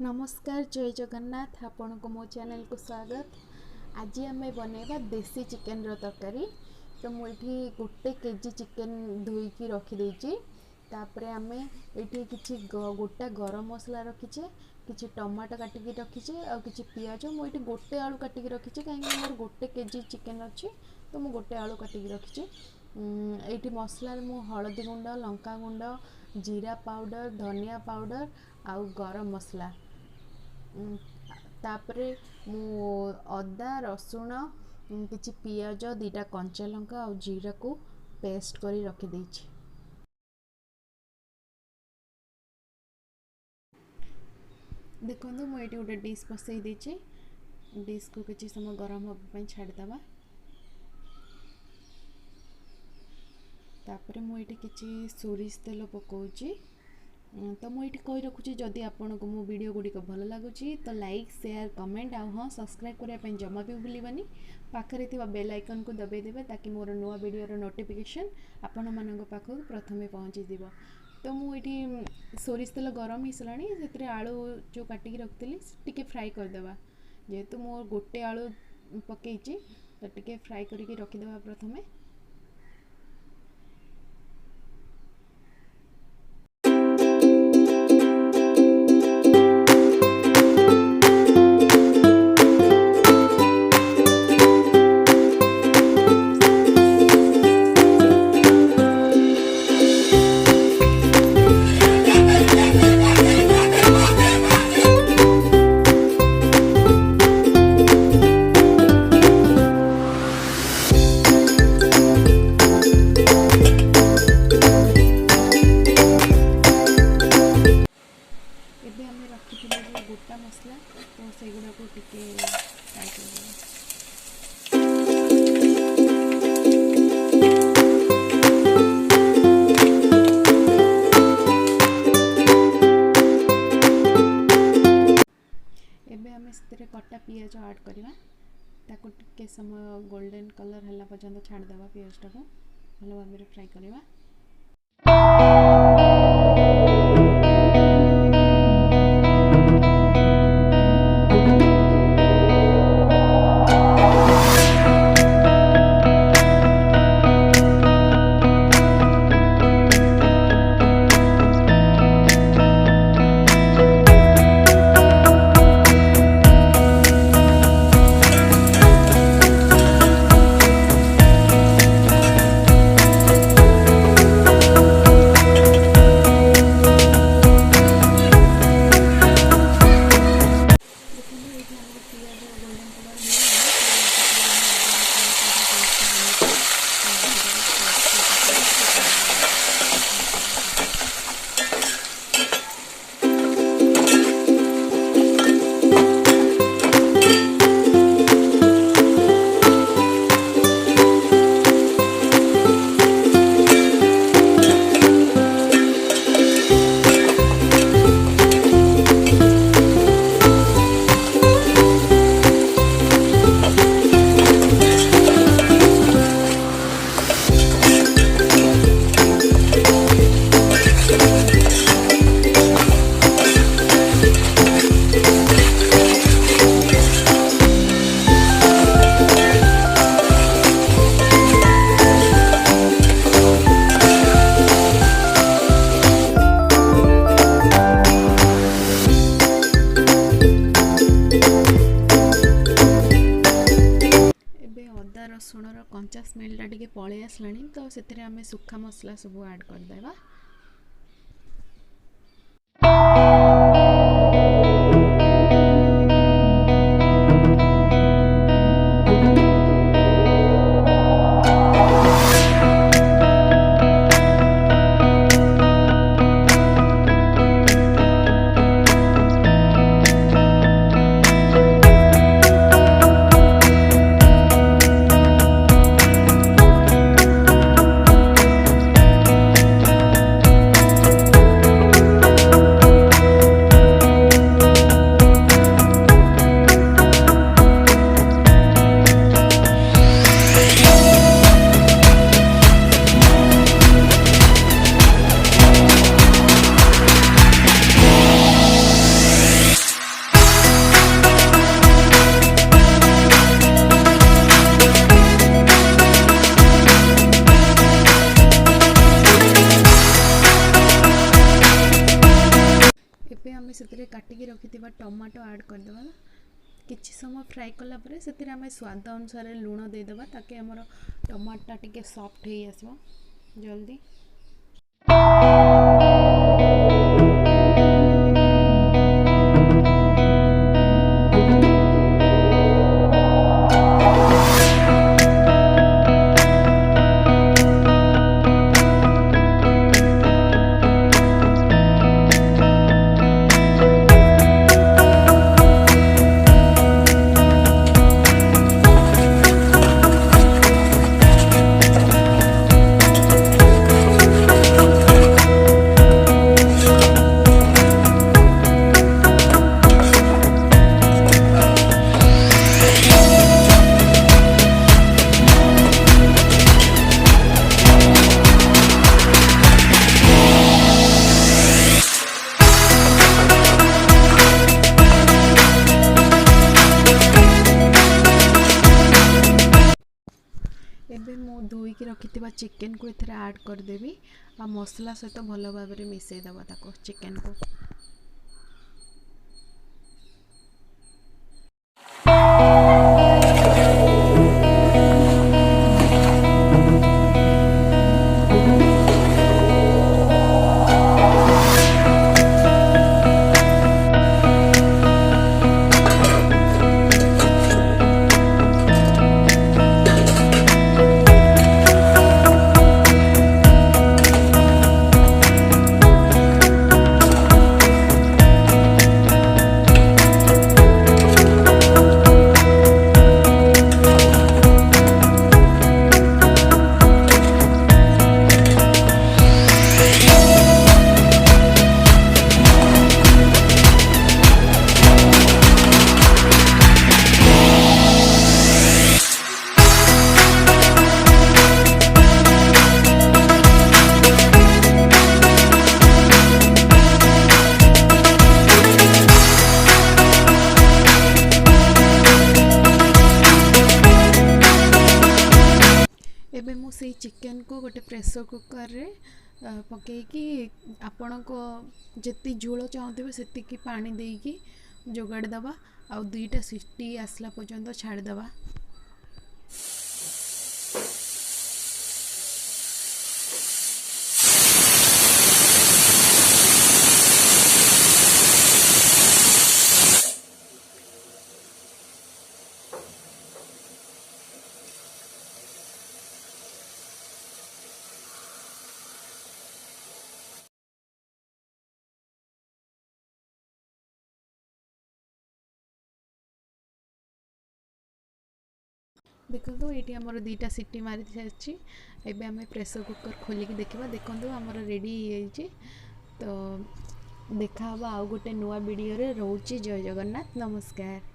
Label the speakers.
Speaker 1: नमस्कार जय जगन्नाथ आपण को मो चैनल को स्वागत। आज आम बनैबा देसी चिकेन तरकारी। तो मुझे गोटे केजी चिकेन धोईकी रखीदे। तापर आम ये किसी गोटा गरम मसला रखीचे, किसी टमाटो काटिकी रखीचे और किसी पियाज। मुझे गोटे आलू काटिकी रखीचे कहीं मोर गोटे केजी चिकेन अच्छी, तो मुझे गोटे आलू काटिकी रखीचे। ये मसला मु हलदी गुंड, लंका गुंड, जीरा पाउडर, धनिया पाउडर आउ गरम मसला, तापरे मु अदा रसुण किछि पियाज दीटा कंचा लंका और जीरा को पेस्ट करी रखी देछि। देखो मुझे गोटे डिश बसई देछि। डिश को किछि समय गरम होगा छाड़देवा। तापरे मुझे किछि सोरिष तेल पकाउछि। तो मुझे कही रखुची जदि आपन को मो वीडियो गुड़ी भल लगुच तो लाइक शेयर कमेंट आ हाँ सब्सक्राइब करने जमा भी भूलनी। पाखरे थिबा बेल आइकन को दबाई देबे ताकि मोर नुआ वीडियो नोटिफिकेशन आपण मानक पाखक प्रथमे पहुँची दिबो। तो मुझे सोरिष तेल गरम हो साराणी से आलू जो काटिकी रखी टी फ्राए करदेवा। जेहेतु मोर गोटे आलू पकई तो टी फ्राए करके रखीदे प्रथमे। गोटा मसला तो से गुड़ा को टिके फ्राई कर। एबे हमें से कटा पियाज ऐड करवा। ताको टिके समय गोल्डन कलर हला पर्यंत छाड़ देवा। पियाज टाको भल भाव फ्राई करवा। रसुणर कंचा स्मेलटा टिके पलि आसला तो से आम सुखा मसला सब ऐड करदेवा। एबे आम से काटिकी रखि टमाटो ऐड करदेवा किछि समय फ्राए कला परे से आम स्वाद अनुसार लुण देदेबा ताकि आमर टमाटा टिके सॉफ्ट हो आसो जल्दी। एबे मु धोईकी रखिथिबा चिकेन को एथरे ऐड करदेवी आ मसला सहित भल भाव में मिसई देबा ताको चिकेन को। एबे मु से चिकेन को गोटे प्रेशर कुकर रे पकईकी आपण को जितनी झोल चाहूबे से पानी देकी जोगाड़ दबा आ दुईटा सीटी आसला पर्यंत छाड़दबा। देखो ये आमर दुईटा सीटी मारी सारी एबे आम प्रेशर कुकर खोलिकी देखा देखो आमर रेडी हो तो देखा आउ गोटे नुआ वीडियो रे रोची। जय जगन्नाथ, नमस्कार।